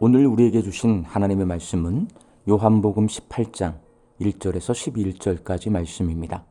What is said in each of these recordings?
오늘 우리에게 주신 하나님의 말씀은 요한복음 18장 1절에서 11절까지 말씀입니다.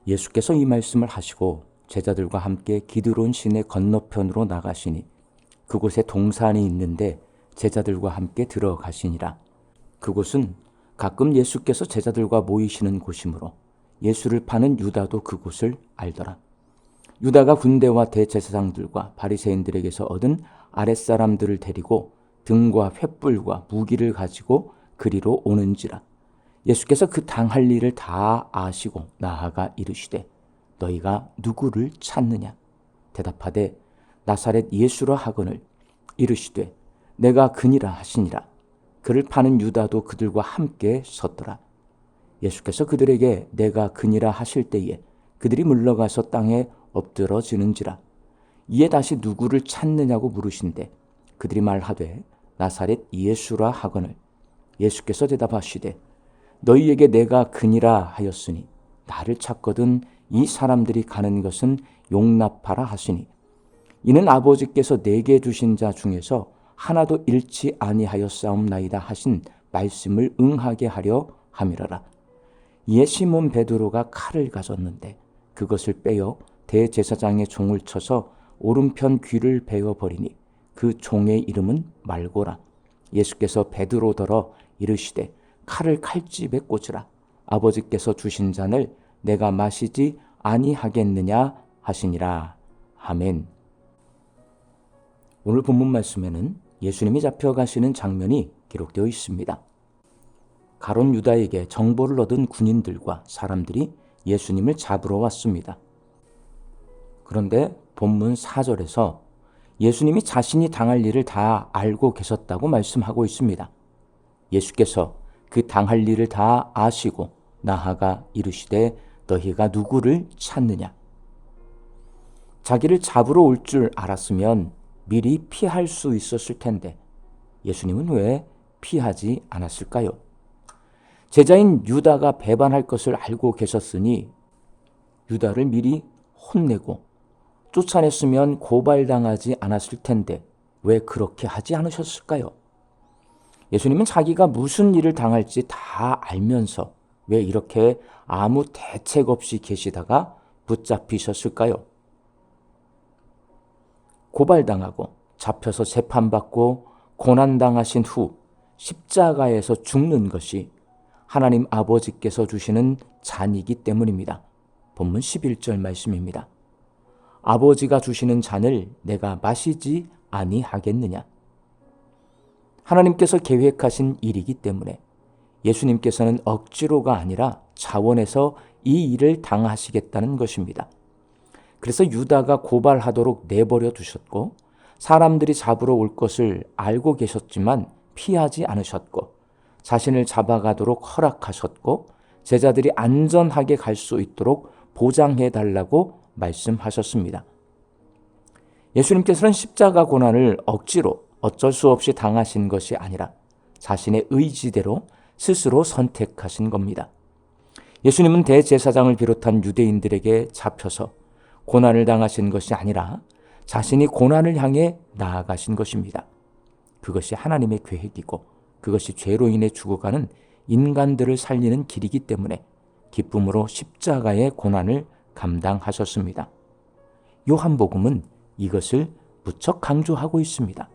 예수께서 이 말씀을 하시고 제자들과 함께 기드론 시내 건너편으로 나가시니 그곳에 동산이 있는데 제자들과 함께 들어가시니라. 그곳은 가끔 예수께서 제자들과 모이시는 곳이므로 예수를 파는 유다도 그곳을 알더라. 유다가 군대와 대제사장들과 바리새인들에게서 얻은 아랫사람들을 데리고 등과 횃불과 무기를 가지고 그리로 오는지라. 예수께서 그 당할 일을 다 아시고 나아가 이르시되 너희가 누구를 찾느냐? 대답하되 나사렛 예수라 하거늘 이르시되 내가 그니라 하시니라. 그를 파는 유다도 그들과 함께 섰더라. 예수께서 그들에게 내가 그니라 하실 때에 그들이 물러가서 땅에 엎드러지는지라. 이에 다시 누구를 찾느냐고 물으신대 그들이 말하되 나사렛 예수라 하거늘 예수께서 대답하시되 너희에게 내가 그니라 하였으니 나를 찾거든 이 사람들이 가는 것은 용납하라 하시니 이는 아버지께서 내게 주신 자 중에서 하나도 잃지 아니하였사옵나이다 하신 말씀을 응하게 하려 함이라라. 이에 시몬 베드로가 칼을 가졌는데 그것을 빼어 대제사장의 종을 쳐서 오른편 귀를 베어버리니 그 종의 이름은 말고라. 예수께서 베드로더러 이르시되 칼을 칼집에 꽂으라. 아버지께서 주신 잔을 내가 마시지 아니하겠느냐 하시니라. 아멘. 오늘 본문 말씀에는 예수님이 잡혀가시는 장면이 기록되어 있습니다. 가롯 유다에게 정보를 얻은 군인들과 사람들이 예수님을 잡으러 왔습니다. 그런데 본문 4절에서 예수님이 자신이 당할 일을 다 알고 계셨다고 말씀하고 있습니다. 예수께서 그 당할 일을 다 아시고 나아가 이르시되 너희가 누구를 찾느냐? 자기를 잡으러 올 줄 알았으면 미리 피할 수 있었을 텐데 예수님은 왜 피하지 않았을까요? 제자인 유다가 배반할 것을 알고 계셨으니 유다를 미리 혼내고 쫓아냈으면 고발당하지 않았을 텐데 왜 그렇게 하지 않으셨을까요? 예수님은 자기가 무슨 일을 당할지 다 알면서 왜 이렇게 아무 대책 없이 계시다가 붙잡히셨을까요? 고발당하고 잡혀서 재판받고 고난당하신 후 십자가에서 죽는 것이 하나님 아버지께서 주시는 잔이기 때문입니다. 본문 11절 말씀입니다. 아버지가 주시는 잔을 내가 마시지 아니하겠느냐? 하나님께서 계획하신 일이기 때문에 예수님께서는 억지로가 아니라 자원해서 이 일을 당하시겠다는 것입니다. 그래서 유다가 고발하도록 내버려 두셨고 사람들이 잡으러 올 것을 알고 계셨지만 피하지 않으셨고 자신을 잡아가도록 허락하셨고 제자들이 안전하게 갈 수 있도록 보장해달라고 말씀하셨습니다. 예수님께서는 십자가 고난을 억지로 어쩔 수 없이 당하신 것이 아니라 자신의 의지대로 스스로 선택하신 겁니다. 예수님은 대제사장을 비롯한 유대인들에게 잡혀서 고난을 당하신 것이 아니라 자신이 고난을 향해 나아가신 것입니다. 그것이 하나님의 계획이고 그것이 죄로 인해 죽어가는 인간들을 살리는 길이기 때문에 기쁨으로 십자가의 고난을 감당하셨습니다. 요한복음은 이것을 무척 강조하고 있습니다.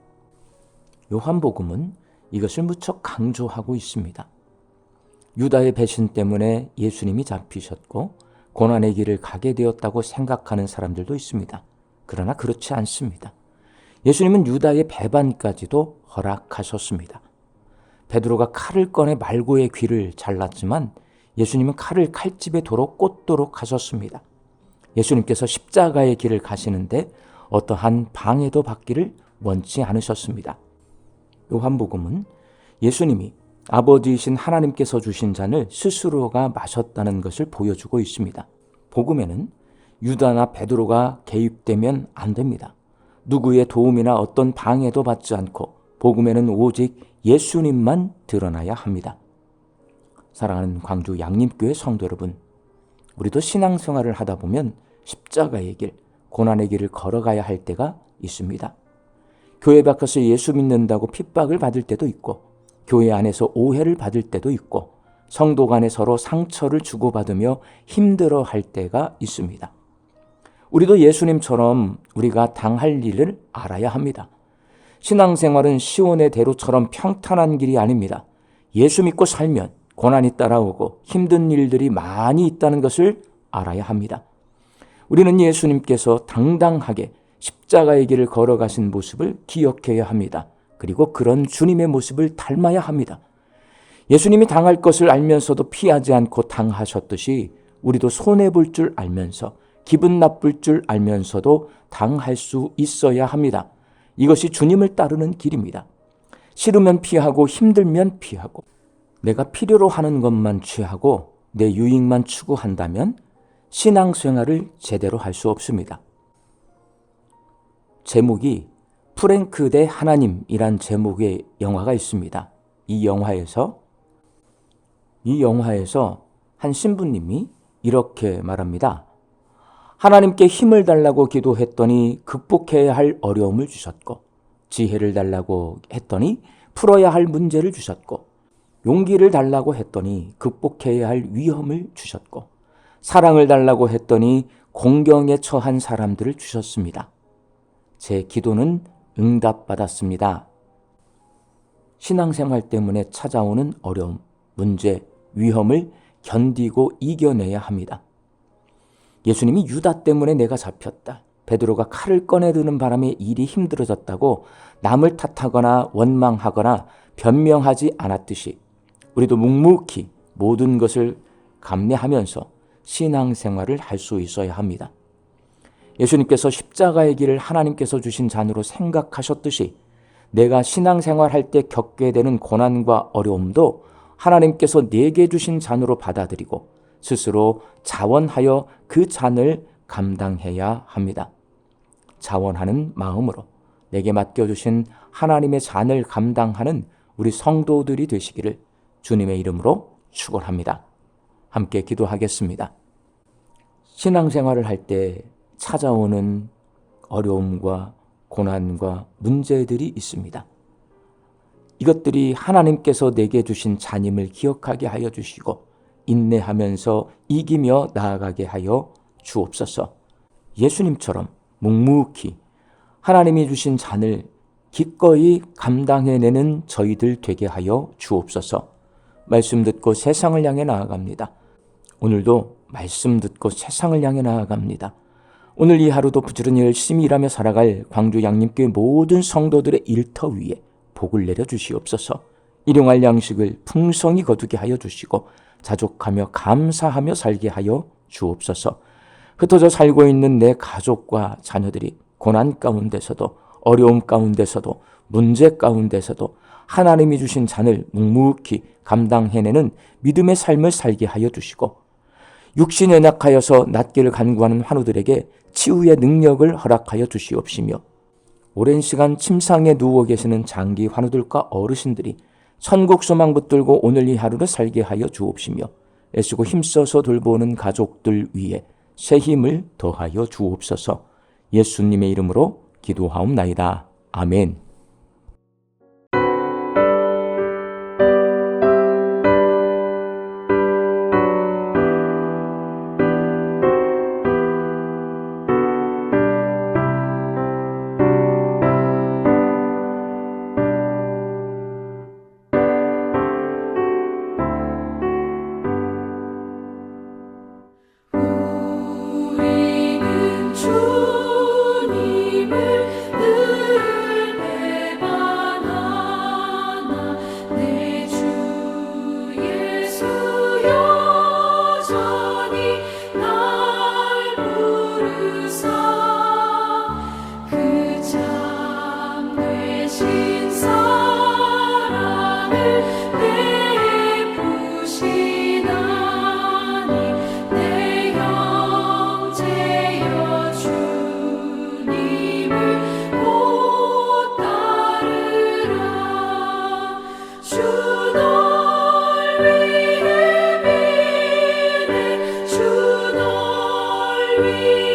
요한복음은 이것을 무척 강조하고 있습니다. 유다의 배신 때문에 예수님이 잡히셨고 고난의 길을 가게 되었다고 생각하는 사람들도 있습니다. 그러나 그렇지 않습니다. 예수님은 유다의 배반까지도 허락하셨습니다. 베드로가 칼을 꺼내 말고의 귀를 잘랐지만 예수님은 칼을 칼집에 도로 꽂도록 하셨습니다. 예수님께서 십자가의 길을 가시는데 어떠한 방해도 받기를 원치 않으셨습니다. 요한복음은 예수님이 아버지이신 하나님께서 주신 잔을 스스로가 마셨다는 것을 보여주고 있습니다. 복음에는 유다나 베드로가 개입되면 안 됩니다. 누구의 도움이나 어떤 방해도 받지 않고 복음에는 오직 예수님만 드러나야 합니다. 사랑하는 광주 양림교회 성도 여러분, 우리도 신앙생활을 하다 보면 십자가의 길, 고난의 길을 걸어가야 할 때가 있습니다. 교회 밖에서 예수 믿는다고 핍박을 받을 때도 있고, 교회 안에서 오해를 받을 때도 있고, 성도 간에 서로 상처를 주고받으며 힘들어할 때가 있습니다. 우리도 예수님처럼 우리가 당할 일을 알아야 합니다. 신앙생활은 시온의 대로처럼 평탄한 길이 아닙니다. 예수 믿고 살면 고난이 따라오고 힘든 일들이 많이 있다는 것을 알아야 합니다. 우리는 예수님께서 당당하게 십자가의 길을 걸어가신 모습을 기억해야 합니다. 그리고 그런 주님의 모습을 닮아야 합니다. 예수님이 당할 것을 알면서도 피하지 않고 당하셨듯이 우리도 손해볼 줄 알면서, 기분 나쁠 줄 알면서도 당할 수 있어야 합니다. 이것이 주님을 따르는 길입니다. 싫으면 피하고 힘들면 피하고, 내가 필요로 하는 것만 취하고 내 유익만 추구한다면 신앙생활을 제대로 할 수 없습니다. 제목이 프랭크 대 하나님이란 제목의 영화가 있습니다. 이 영화에서 한 신부님이 이렇게 말합니다. 하나님께 힘을 달라고 기도했더니 극복해야 할 어려움을 주셨고, 지혜를 달라고 했더니 풀어야 할 문제를 주셨고, 용기를 달라고 했더니 극복해야 할 위험을 주셨고, 사랑을 달라고 했더니 공경에 처한 사람들을 주셨습니다. 제 기도는 응답받았습니다. 신앙생활 때문에 찾아오는 어려움, 문제, 위험을 견디고 이겨내야 합니다. 예수님이 유다 때문에 내가 잡혔다, 베드로가 칼을 꺼내드는 바람에 일이 힘들어졌다고 남을 탓하거나 원망하거나 변명하지 않았듯이 우리도 묵묵히 모든 것을 감내하면서 신앙생활을 할 수 있어야 합니다. 예수님께서 십자가의 길을 하나님께서 주신 잔으로 생각하셨듯이 내가 신앙생활할 때 겪게 되는 고난과 어려움도 하나님께서 내게 주신 잔으로 받아들이고 스스로 자원하여 그 잔을 감당해야 합니다. 자원하는 마음으로 내게 맡겨주신 하나님의 잔을 감당하는 우리 성도들이 되시기를 주님의 이름으로 축원합니다. 함께 기도하겠습니다. 신앙생활을 할 때 찾아오는 어려움과 고난과 문제들이 있습니다. 이것들이 하나님께서 내게 주신 잔임을 기억하게 하여 주시고 인내하면서 이기며 나아가게 하여 주옵소서. 예수님처럼 묵묵히 하나님이 주신 잔을 기꺼이 감당해내는 저희들 되게 하여 주옵소서. 말씀 듣고 세상을 향해 나아갑니다. 오늘도 말씀 듣고 세상을 향해 나아갑니다. 오늘 이 하루도 부지런히 열심히 일하며 살아갈 광주 양림교회 모든 성도들의 일터 위에 복을 내려 주시옵소서. 일용할 양식을 풍성히 거두게 하여 주시고 자족하며 감사하며 살게 하여 주옵소서. 흩어져 살고 있는 내 가족과 자녀들이 고난 가운데서도 어려움 가운데서도 문제 가운데서도 하나님이 주신 잔을 묵묵히 감당해내는 믿음의 삶을 살게 하여 주시고 육신이 연약하여서 낫기를 간구하는 환우들에게 치유의 능력을 허락하여 주시옵시며 오랜 시간 침상에 누워 계시는 장기 환우들과 어르신들이 천국 소망 붙들고 오늘 이 하루를 살게 하여 주옵시며 애쓰고 힘써서 돌보는 가족들 위에 새 힘을 더하여 주옵소서. 예수님의 이름으로 기도하옵나이다. 아멘. 주 널 위해